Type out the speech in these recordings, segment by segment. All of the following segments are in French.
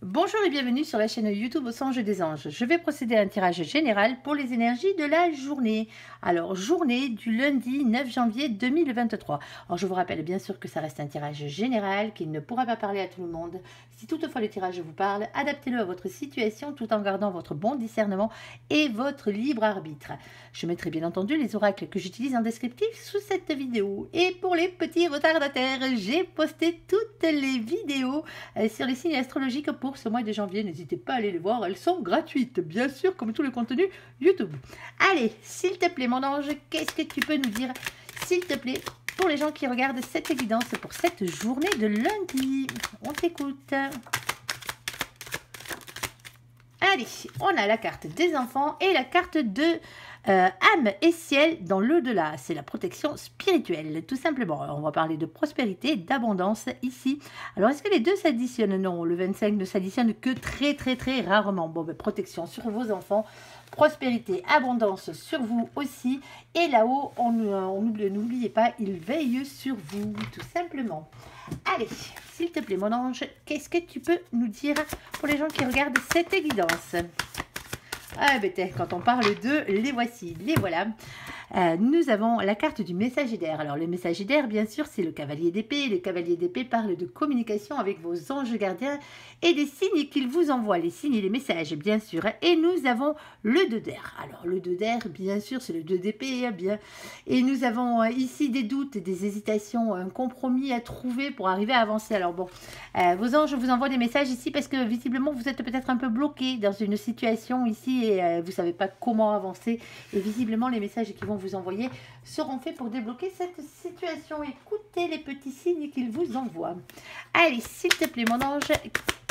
Bonjour et bienvenue sur la chaîne YouTube Au Songe des Anges. Je vais procéder à un tirage général pour les énergies de la journée. Alors, journée du lundi 9 janvier 2023. Alors, je vous rappelle bien sûr que ça reste un tirage général, qu'il ne pourra pas parler à tout le monde. Si toutefois le tirage vous parle, adaptez-le à votre situation tout en gardant votre bon discernement et votre libre arbitre. Je mettrai bien entendu les oracles que j'utilise en descriptif sous cette vidéo. Et pour les petits retardataires, j'ai posté toutes les vidéos sur les signes astrologiques pour ce mois de janvier. N'hésitez pas à aller les voir, elles sont gratuites, bien sûr, comme tout le contenu YouTube. Allez, s'il te plaît, mon ange, qu'est-ce que tu peux nous dire, s'il te plaît, pour les gens qui regardent cette évidence pour cette journée de lundi? On t'écoute. Allez, on a la carte des enfants et la carte de âme et ciel dans l'au-delà. C'est la protection spirituelle, tout simplement. Alors, on va parler de prospérité, d'abondance ici. Alors, est-ce que les deux s'additionnent? Non, le 25 ne s'additionne que très rarement. Bon, ben, protection sur vos enfants, prospérité, abondance sur vous aussi. Et là-haut, n'oubliez pas, il veille sur vous, tout simplement. Allez, s'il te plaît, mon ange, qu'est-ce que tu peux nous dire pour les gens qui regardent cette évidence? Ah ben quand on parle d'eux, les voici, les voilà. Nous avons la carte du messager d'air. Alors le messager d'air, bien sûr, c'est le cavalier d'épée. Le cavalier d'épée parle de communication avec vos anges gardiens et des signes qu'ils vous envoient, les signes et les messages, bien sûr. Et nous avons le 2 d'air. Alors le 2 d'air, bien sûr, c'est le 2 d'épée, bien. Et nous avons ici des doutes, des hésitations, un compromis à trouver pour arriver à avancer. Alors bon, vos anges vous envoient des messages ici parce que visiblement vous êtes peut-être un peu bloqué dans une situation ici et vous ne savez pas comment avancer. Et visiblement les messages qui vont vous envoyer seront faits pour débloquer cette situation. Écoutez les petits signes qu'ils vous envoient. Allez, s'il te plaît, mon ange,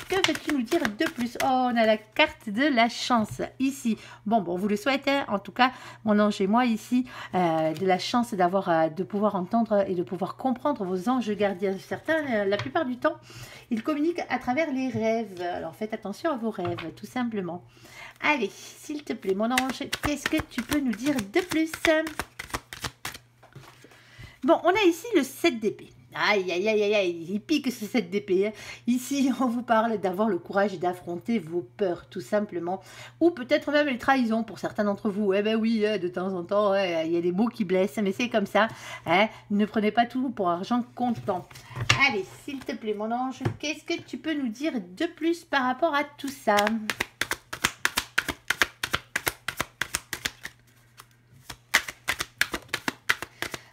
que veux-tu nous dire de plus? Oh, on a la carte de la chance ici. Bon, on vous le souhaite, hein, en tout cas, mon ange et moi ici, de la chance de pouvoir entendre et de pouvoir comprendre vos anges gardiens. Certains, la plupart du temps, ils communiquent à travers les rêves. Alors, faites attention à vos rêves, tout simplement. Allez, s'il te plaît, mon ange, qu'est-ce que tu peux nous dire de plus? Bon, on a ici le 7 d'épée. Aïe, il pique ce 7 d'épée. Hein. Ici, on vous parle d'avoir le courage d'affronter vos peurs, tout simplement. Ou peut-être même les trahisons pour certains d'entre vous. Eh ben oui, de temps en temps, il y a des mots qui blessent, mais c'est comme ça. Hein. Ne prenez pas tout pour argent comptant. Allez, s'il te plaît, mon ange, qu'est-ce que tu peux nous dire de plus par rapport à tout ça?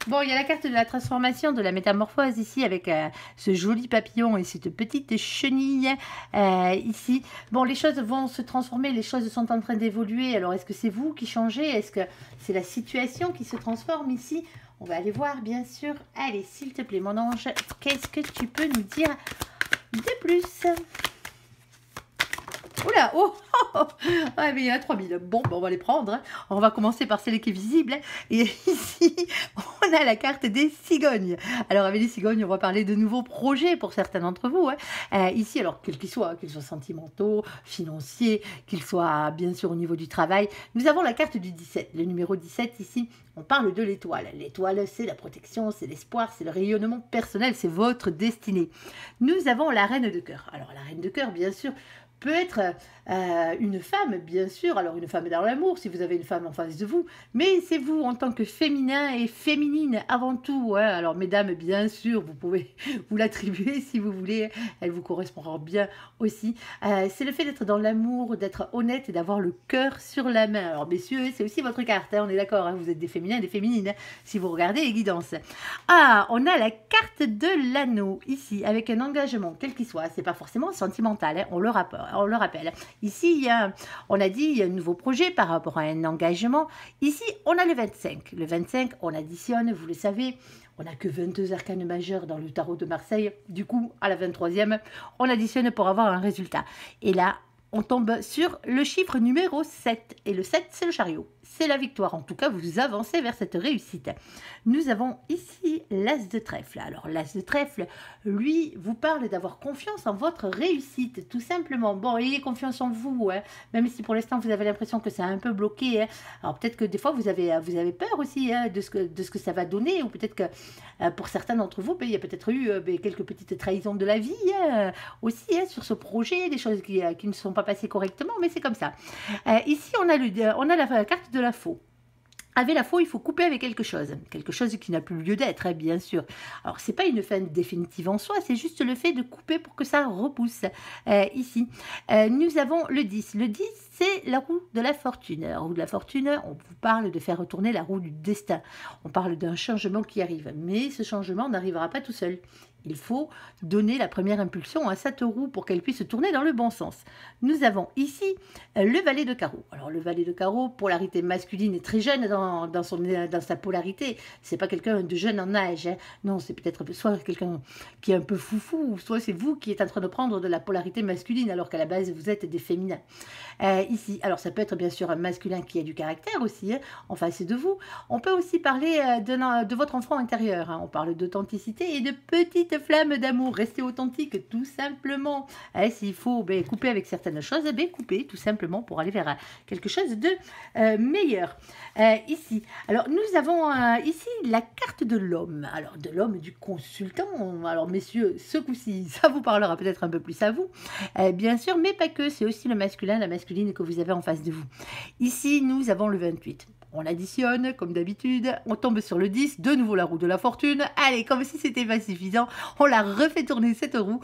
Bon, il y a la carte de la transformation, de la métamorphose ici avec ce joli papillon et cette petite chenille ici. Bon, les choses vont se transformer, les choses sont en train d'évoluer. Alors, est-ce que c'est vous qui changez? Est-ce que c'est la situation qui se transforme ici? On va aller voir, bien sûr. Allez, s'il te plaît, mon ange, qu'est-ce que tu peux nous dire de plus? Oula, oh, ouais, mais il y en a 3000. Bon, on va les prendre. Hein. On va commencer par celle qui est visible. Hein. Et ici, on a la carte des cigognes. Alors, avec les cigognes, on va parler de nouveaux projets pour certains d'entre vous. Hein. Ici, alors, quels qu'ils soient sentimentaux, financiers, qu'ils soient, bien sûr, au niveau du travail. Nous avons la carte du 17. Le numéro 17, ici, on parle de l'étoile. L'étoile, c'est la protection, c'est l'espoir, c'est le rayonnement personnel, c'est votre destinée. Nous avons la reine de cœur. Alors, la reine de cœur, bien sûr, peut être une femme, bien sûr, alors une femme dans l'amour, si vous avez une femme en face de vous, mais c'est vous en tant que féminin et féminine avant tout. Hein. Alors, mesdames, bien sûr, vous pouvez vous l'attribuer si vous voulez, elle vous correspondra bien aussi. C'est le fait d'être dans l'amour, d'être honnête et d'avoir le cœur sur la main. Alors, messieurs, c'est aussi votre carte, hein, on est d'accord, hein, vous êtes des féminins et des féminines, hein, si vous regardez les guidances. Ah, on a la carte de l'anneau, ici, avec un engagement, quel qu'il soit, c'est pas forcément sentimental, hein, on le rappelle. Ici, on a dit, il y a un nouveau projet par rapport à un engagement. Ici, on a le 25. Le 25, on additionne, vous le savez, on n'a que 22 arcanes majeures dans le tarot de Marseille. Du coup, à la 23e, on additionne pour avoir un résultat. Et là, on tombe sur le chiffre numéro 7. Et le 7, c'est le chariot. c'est la victoire. En tout cas, vous avancez vers cette réussite. Nous avons ici l'As de trèfle. Alors, l'As de trèfle, lui, vous parle d'avoir confiance en votre réussite, tout simplement. Bon, ayez confiance en vous, hein, même si pour l'instant, vous avez l'impression que c'est un peu bloqué. Hein. Alors, peut-être que des fois, vous avez peur aussi hein, de ce que ça va donner, ou peut-être que pour certains d'entre vous, il y a peut-être eu quelques petites trahisons de la vie hein, aussi hein, sur ce projet, des choses qui ne sont pas passées correctement, mais c'est comme ça. Ici, on a la carte de la faux. Avec la faux, il faut couper avec quelque chose qui n'a plus lieu d'être, hein, bien sûr. Alors, c'est pas une fin définitive en soi, c'est juste le fait de couper pour que ça repousse. Ici, nous avons le 10. Le 10, c'est la roue de la fortune. La roue de la fortune, on vous parle de faire retourner la roue du destin. On parle d'un changement qui arrive, mais ce changement n'arrivera pas tout seul. Il faut donner la première impulsion à cette roue pour qu'elle puisse tourner dans le bon sens. Nous avons ici le valet de carreau. Alors le valet de carreau, polarité masculine, est très jeune dans sa polarité. C'est pas quelqu'un de jeune en âge. Hein. Non, c'est peut-être soit quelqu'un qui est un peu foufou, soit c'est vous qui êtes en train de prendre de la polarité masculine alors qu'à la base vous êtes des féminins. Ici, alors ça peut être bien sûr un masculin qui a du caractère aussi hein, en face de vous. On peut aussi parler de votre enfant intérieur. Hein. On parle d'authenticité et de petites flamme d'amour, restez authentique tout simplement. S'il faut couper avec certaines choses, coupez tout simplement pour aller vers quelque chose de meilleur. Ici, alors nous avons ici la carte de l'homme. Alors de l'homme, du consultant. Alors messieurs, ce coup-ci, ça vous parlera peut-être un peu plus à vous, bien sûr, mais pas que. C'est aussi le masculin, la masculine que vous avez en face de vous. Ici, nous avons le 28. On additionne, comme d'habitude, on tombe sur le 10, de nouveau la roue de la fortune. Allez, comme si c'était pas suffisant, on la refait tourner cette roue.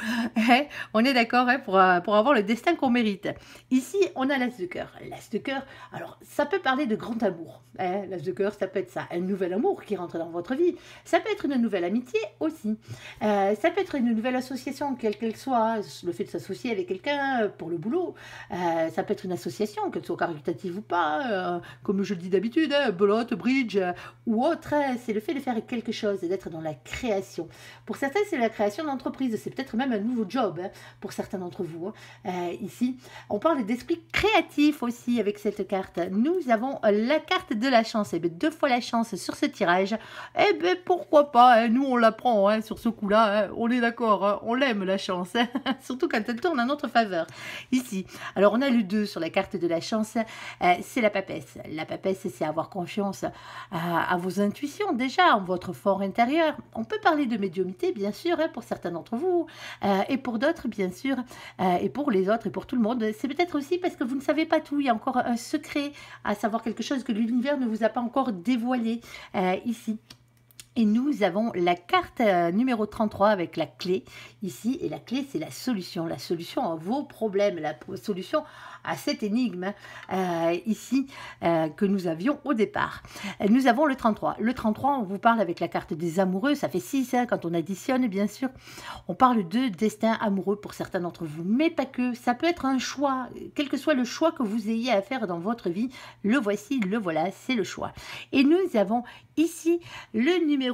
On est d'accord hein, pour avoir le destin qu'on mérite. Ici, on a l'As de cœur. L'As de cœur, alors ça peut parler de grand amour. L'As de cœur, ça peut être ça, un nouvel amour qui rentre dans votre vie. Ça peut être une nouvelle amitié aussi. Ça peut être une nouvelle association, quelle qu'elle soit. Le fait de s'associer avec quelqu'un pour le boulot. Ça peut être une association, qu'elle soit caritative ou pas, comme je le dis d'habitude. Belote, bridge ou autre, c'est le fait de faire quelque chose et d'être dans la création. Pour certains, c'est la création d'entreprise, c'est peut-être même un nouveau job hein, pour certains d'entre vous. Ici, on parle d'esprit créatif aussi avec cette carte. Nous avons la carte de la chance, et bien, 2 fois la chance sur ce tirage. Et bien pourquoi pas, hein, nous on la prend hein, sur ce coup-là, hein, on est d'accord, hein, on l'aime la chance, hein, surtout quand elle tourne en notre faveur. Ici, alors on a le 2 sur la carte de la chance, c'est la papesse. La papesse, c'est avoir confiance à vos intuitions déjà, en votre fort intérieur. On peut parler de médiumnité, bien sûr, hein, pour certains d'entre vous, et pour d'autres, bien sûr, et pour les autres, et pour tout le monde. C'est peut-être aussi parce que vous ne savez pas tout. Il y a encore un secret, à savoir quelque chose que l'univers ne vous a pas encore dévoilé ici. Et nous avons la carte numéro 33 avec la clé ici. Et la clé, c'est la solution à vos problèmes, la solution à cette énigme ici que nous avions au départ. Nous avons le 33. Le 33, on vous parle avec la carte des amoureux. Ça fait 6 hein, quand on additionne, bien sûr. On parle de destin amoureux pour certains d'entre vous, mais pas que. Ça peut être un choix, quel que soit le choix que vous ayez à faire dans votre vie. Le voici, le voilà, c'est le choix. Et nous avons ici le numéro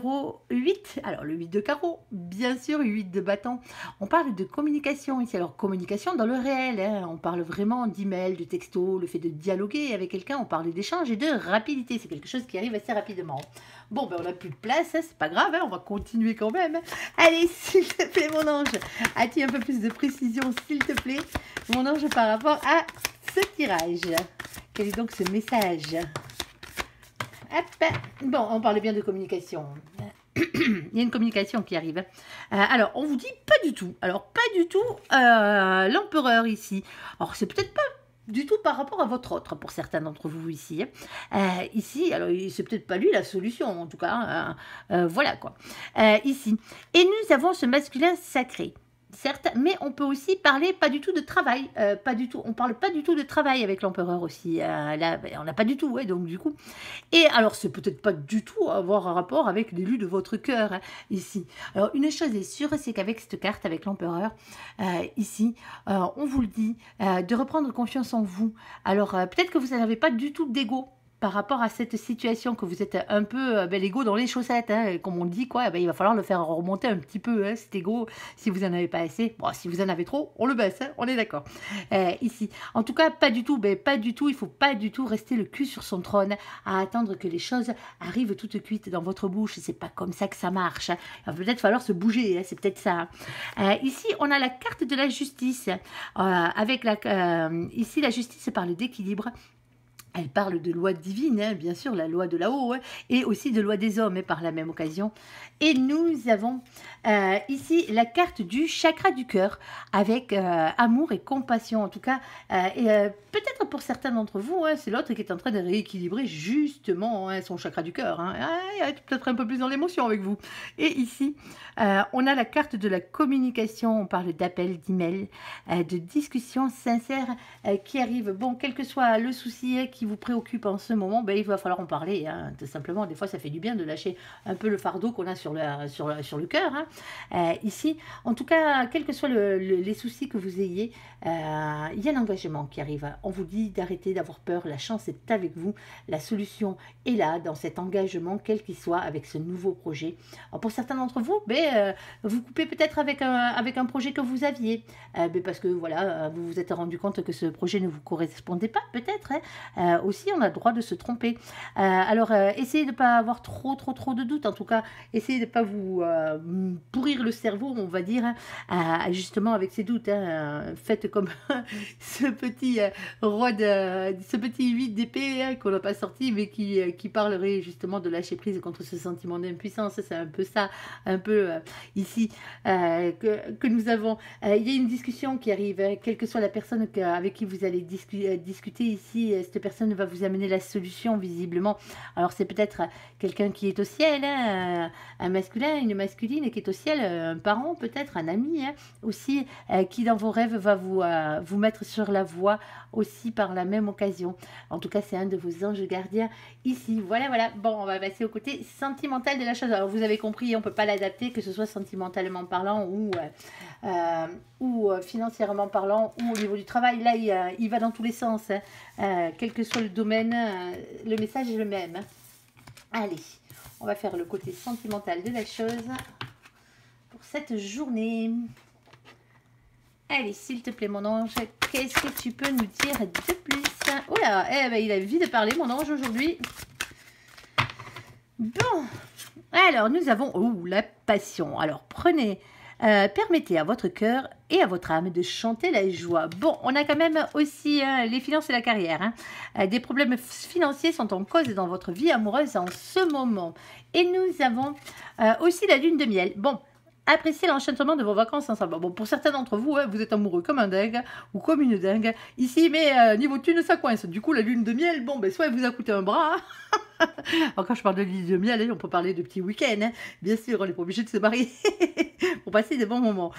8, alors le 8 de carreau, bien sûr, 8 de bâton. On parle de communication ici, alors communication dans le réel, hein. On parle vraiment d'email, de texto, le fait de dialoguer avec quelqu'un, on parle d'échange et de rapidité, c'est quelque chose qui arrive assez rapidement. Bon, ben on n'a plus de place, hein, c'est pas grave, hein, on va continuer quand même. Allez, s'il te plaît, mon ange, as-tu un peu plus de précision, s'il te plaît, mon ange, par rapport à ce tirage? Quel est donc ce message? Hop. Bon, on parlait bien de communication. Il y a une communication qui arrive. Alors, on vous dit pas du tout. Alors, pas du tout l'empereur ici. Alors, c'est peut-être pas du tout par rapport à votre autre, pour certains d'entre vous ici. Ici, alors, c'est peut-être pas lui la solution, en tout cas. Voilà, quoi. Ici. Et nous avons ce masculin sacré. Certes, mais on peut aussi parler pas du tout de travail, pas du tout. On parle pas du tout de travail avec l'empereur aussi. Là, on n'a pas du tout, ouais, donc du coup. Et alors, c'est peut-être pas du tout avoir un rapport avec l'élu de votre cœur hein, ici. Alors, une chose est sûre, c'est qu'avec cette carte, avec l'empereur ici, on vous le dit, de reprendre confiance en vous. Alors, peut-être que vous n'avez pas du tout d'ego. par rapport à cette situation que vous êtes un peu l'ego dans les chaussettes, hein, comme on dit, quoi, il va falloir le faire remonter un petit peu, hein, cet ego, si vous en avez pas assez. Bon, si vous en avez trop, on le baisse, hein, on est d'accord. Ici, en tout cas, pas du tout, pas du tout, il faut pas du tout rester le cul sur son trône à attendre que les choses arrivent toutes cuites dans votre bouche. C'est pas comme ça que ça marche. Hein. Il va peut-être falloir se bouger, hein, c'est peut-être ça. Ici, on a la carte de la justice. Avec ici, la justice parle d'équilibre. Elle parle de loi divine, hein, bien sûr, la loi de là-haut, hein, et aussi de loi des hommes, hein, par la même occasion. Et nous avons ici la carte du chakra du cœur, avec amour et compassion. En tout cas, peut-être pour certains d'entre vous, hein, c'est l'autre qui est en train de rééquilibrer justement, hein, son chakra du cœur. Hein, peut-être un peu plus dans l'émotion avec vous. Et ici, on a la carte de la communication. On parle d'appels, d'emails, de discussions sincères qui arrivent. Bon, quel que soit le souci qui vous préoccupe en ce moment, il va falloir en parler, hein, tout simplement. Des fois, ça fait du bien de lâcher un peu le fardeau qu'on a sur le cœur. Hein. Ici, en tout cas, quels que soient les soucis que vous ayez, il y a un engagement qui arrive. On vous dit d'arrêter d'avoir peur. La chance est avec vous. La solution est là, dans cet engagement, quel qu'il soit, avec ce nouveau projet. Alors, pour certains d'entre vous, vous coupez peut-être avec un projet que vous aviez, parce que voilà, vous vous êtes rendu compte que ce projet ne vous correspondait pas, peut-être. Hein. Aussi, on a le droit de se tromper. Alors, essayez de ne pas avoir trop de doutes. En tout cas, essayez de ne pas vous pourrir le cerveau, on va dire, hein, justement avec ces doutes. Hein. Faites comme ce petit ce petit 8 d'épée, hein, qu'on n'a pas sorti, mais qui parlerait justement de lâcher prise contre ce sentiment d'impuissance. C'est un peu ça, un peu ici, que nous avons. Il y a une discussion qui arrive, hein, quelle que soit la personne avec qui vous allez discuter ici, cette personne va vous amener la solution, visiblement. Alors, c'est peut-être quelqu'un qui est au ciel, hein, un masculin, une masculine qui est au ciel, un parent peut-être, un ami, hein, aussi, qui dans vos rêves va vous mettre sur la voie aussi par la même occasion. En tout cas, c'est un de vos anges gardiens ici. Voilà. Bon, on va passer au côté sentimental de la chose. Alors, vous avez compris, on ne peut pas l'adapter, que ce soit sentimentalement parlant ou financièrement parlant, ou au niveau du travail. Là, il va dans tous les sens. Hein. Quel que soit le domaine, le message est le même. Hein. Allez, on va faire le côté sentimental de la chose pour cette journée. Allez, s'il te plaît, mon ange, qu'est-ce que tu peux nous dire de plus? Oula, il a envie de parler, mon ange, aujourd'hui. Bon, alors, nous avons la passion. Alors, permettez à votre cœur et à votre âme de chanter la joie. Bon, on a quand même aussi les finances et la carrière. Hein. Des problèmes financiers sont en cause dans votre vie amoureuse en ce moment. Et nous avons aussi la lune de miel. Bon, appréciez l'enchantement de vos vacances ensemble. Bon, pour certains d'entre vous, hein, vous êtes amoureux comme un dingue ou comme une dingue. Ici, mais niveau thune, ça coince. Du coup, la lune de miel, bon, soit elle vous a coûté un bras. Alors, quand je parle de lune de miel, on peut parler de petits week-ends. Hein. Bien sûr, on n'est pas obligé de se marier pour passer de bons moments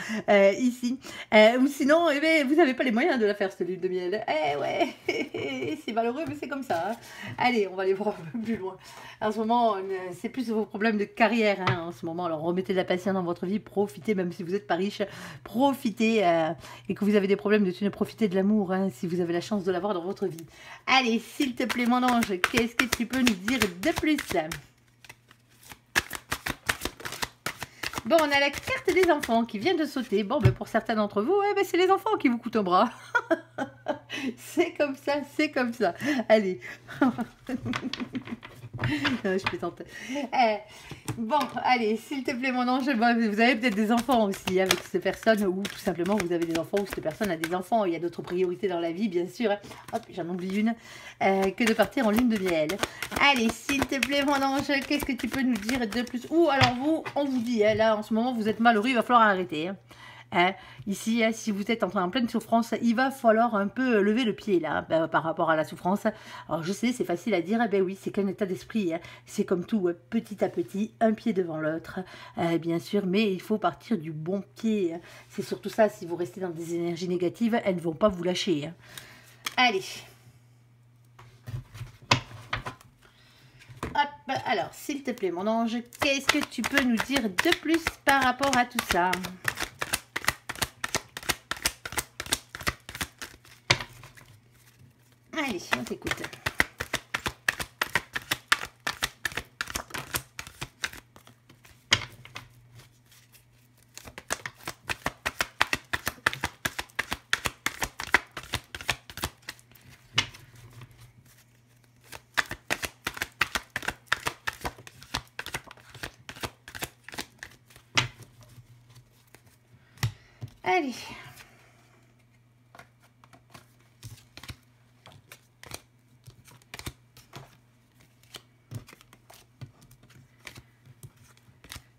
ici. Ou sinon, vous n'avez pas les moyens de la faire, cette lune de miel. Ouais, c'est malheureux, mais c'est comme ça. Hein. Allez, on va aller voir un peu plus loin. En ce moment, c'est plus vos problèmes de carrière. Hein, en ce moment, alors remettez de la patience dans votre vie. Profitez, même si vous n'êtes pas riche. Profitez et que vous avez des problèmes de thunes. Profitez de l'amour, hein, si vous avez la chance de l'avoir dans votre vie. Allez, s'il te plaît, mon ange, qu'est-ce que tu peux nous dire de plus? Bon, on a la carte des enfants qui vient de sauter. Bon, pour certains d'entre vous, c'est les enfants qui vous coûtent un bras. C'est comme ça, c'est comme ça. Allez. Non, je plaisante. Bon, allez, s'il te plaît, mon ange, vous avez peut-être des enfants aussi avec cette personne, ou tout simplement vous avez des enfants, ou cette personne a des enfants. Il y a d'autres priorités dans la vie, bien sûr. Hop, j'en oublie une, que de partir en lune de miel. Allez, s'il te plaît, mon ange, qu'est-ce que tu peux nous dire de plus? Ou alors vous, on vous dit, hein, là, en ce moment, vous êtes malheureux, il va falloir arrêter. Hein. Ici, hein, si vous êtes en pleine souffrance, il va falloir un peu lever le pied là, par rapport à la souffrance. Alors je sais, c'est facile à dire, oui, c'est qu'un état d'esprit. Hein. C'est comme tout, petit à petit, un pied devant l'autre, bien sûr, mais il faut partir du bon pied. Hein. C'est surtout ça, si vous restez dans des énergies négatives, elles ne vont pas vous lâcher. Hein. Allez. Hop, alors, s'il te plaît, mon ange, qu'est-ce que tu peux nous dire de plus par rapport à tout ça? Allez, on t'écoute. Allez.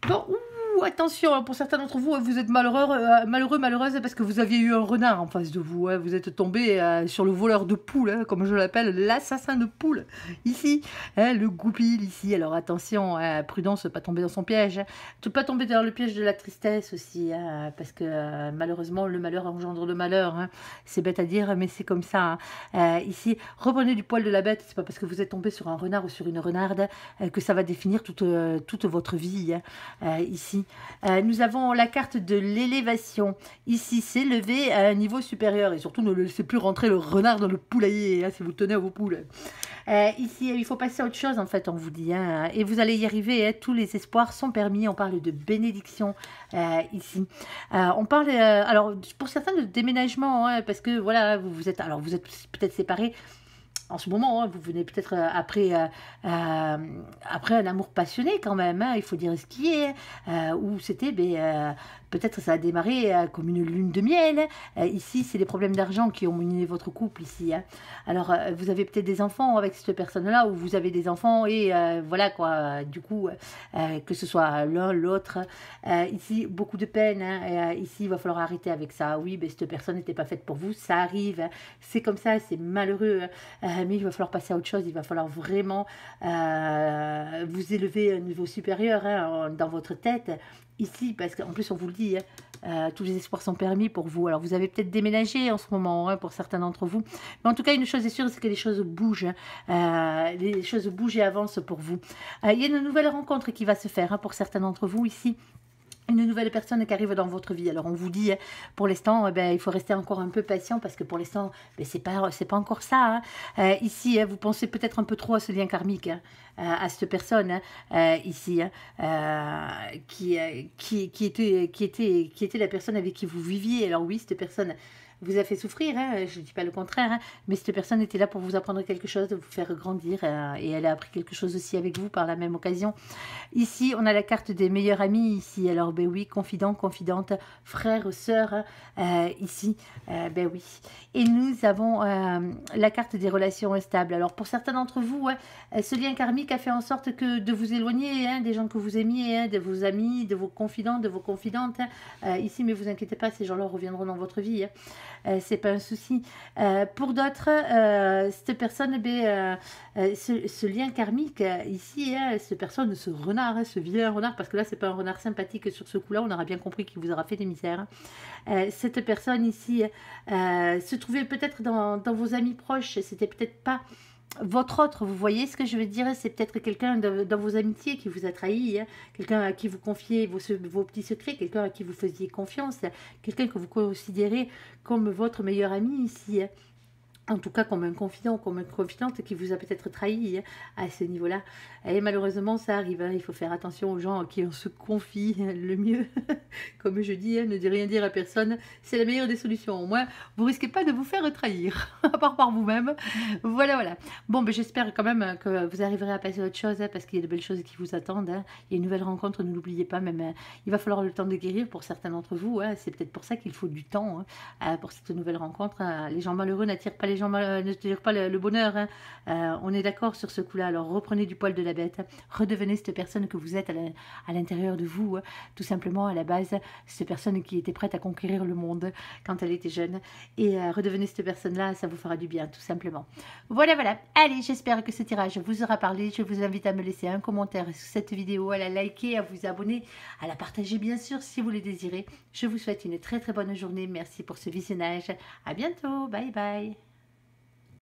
Bon, ouh, attention, pour certains d'entre vous, vous êtes malheureux, malheureuse, parce que vous aviez eu un renard en face de vous. Hein. Vous êtes tombé sur le voleur de poules, hein, comme je l'appelle, l'assassin de poules. Ici, hein, le goupil, ici. Alors attention, prudence, pas tomber dans son piège. Hein. Ne pas tomber dans le piège de la tristesse aussi, hein, parce que malheureusement, le malheur engendre le malheur. Hein. C'est bête à dire, mais c'est comme ça. Hein. Ici, reprenez du poil de la bête. C'est pas parce que vous êtes tombé sur un renard ou sur une renarde que ça va définir toute votre vie. Hein. Ici, nous avons la carte de l'élévation. Ici, s'élever à un niveau supérieur. Et surtout, ne laissez plus rentrer le renard dans le poulailler, hein, si vous tenez à vos poules. Ici, il faut passer à autre chose, en fait, on vous dit. Hein, et vous allez y arriver. Hein, tous les espoirs sont permis. On parle de bénédiction ici. On parle, alors, pour certains, de déménagement. Hein, parce que, voilà, vous êtes peut-être séparés. En ce moment, hein, vous venez peut-être après un amour passionné quand même, hein, il faut dire ce qui est, où c'était, peut-être ça a démarré comme une lune de miel. Ici, c'est les problèmes d'argent qui ont miné votre couple ici. Hein. Alors, vous avez peut-être des enfants avec cette personne-là, ou vous avez des enfants et voilà quoi, du coup, que ce soit l'un, l'autre. Ici, beaucoup de peine. Hein, ici, il va falloir arrêter avec ça. Oui, cette personne n'était pas faite pour vous, ça arrive. Hein. C'est comme ça, c'est malheureux. Mais il va falloir passer à autre chose, il va falloir vraiment vous élever à un niveau supérieur hein, dans votre tête, ici, parce qu'en plus on vous le dit, hein, tous les espoirs sont permis pour vous. Alors vous avez peut-être déménagé en ce moment, hein, pour certains d'entre vous, mais en tout cas une chose est sûre, c'est que les choses bougent, hein, les choses bougent et avancent pour vous. Il y a une nouvelle rencontre qui va se faire hein, pour certains d'entre vous ici. Une nouvelle personne qui arrive dans votre vie. Alors on vous dit, pour l'instant, il faut rester encore un peu patient parce que pour l'instant, c'est pas encore ça. Hein. Ici, vous pensez peut-être un peu trop à ce lien karmique, hein, à cette personne ici, hein, qui était la personne avec qui vous viviez. Alors oui, cette personne vous a fait souffrir, hein, je ne dis pas le contraire, hein, mais cette personne était là pour vous apprendre quelque chose, de vous faire grandir, et elle a appris quelque chose aussi avec vous par la même occasion. Ici, on a la carte des meilleurs amis, ici, alors oui, confident, confidente, frère, sœur, ici, oui. Et nous avons la carte des relations stables. Alors pour certains d'entre vous, ce lien karmique a fait en sorte que de vous éloigner hein, des gens que vous aimiez, hein, de vos amis, de vos confidents, de vos confidentes. Hein. Ici, mais vous inquiétez pas, ces gens-là reviendront dans votre vie. Hein. C'est pas un souci. Pour d'autres, cette personne, ce lien karmique ici, hein, cette personne, ce renard, hein, ce vilain renard, parce que là, c'est pas un renard sympathique sur ce coup-là, on aura bien compris qu'il vous aura fait des misères. Cette personne ici se trouvait peut-être dans vos amis proches, c'était peut-être pas votre autre, vous voyez ce que je veux dire, c'est peut-être quelqu'un dans vos amitiés qui vous a trahi, hein, quelqu'un à qui vous confiez vos petits secrets, quelqu'un à qui vous faisiez confiance, quelqu'un que vous considérez comme votre meilleur ami ici. Hein. En tout cas, comme un confident, comme une confidente qui vous a peut-être trahi hein, à ce niveau-là. Et malheureusement, ça arrive. Hein, il faut faire attention aux gens à qui on se confie le mieux. Comme je dis, hein, ne dis rien dire à personne. C'est la meilleure des solutions. Au moins, vous risquez pas de vous faire trahir, à part par vous-même. Voilà, voilà. Bon, j'espère quand même que vous arriverez à passer à autre chose, hein, parce qu'il y a de belles choses qui vous attendent. Hein. Il y a une nouvelle rencontre, ne l'oubliez pas. Même, il va falloir le temps de guérir pour certains d'entre vous. Hein. C'est peut-être pour ça qu'il faut du temps hein, pour cette nouvelle rencontre. Hein. Les gens malheureux n'attirent pas les gens ne tire pas le bonheur. Hein. On est d'accord sur ce coup-là. Alors reprenez du poil de la bête. Redevenez cette personne que vous êtes à l'intérieur de vous. Hein. Tout simplement, à la base, cette personne qui était prête à conquérir le monde quand elle était jeune. Et redevenez cette personne-là, ça vous fera du bien, tout simplement. Voilà, voilà. Allez, j'espère que ce tirage vous aura parlé. Je vous invite à me laisser un commentaire sous cette vidéo, à la liker, à vous abonner, à la partager bien sûr si vous le désirez. Je vous souhaite une très très bonne journée. Merci pour ce visionnage. À bientôt. Bye bye.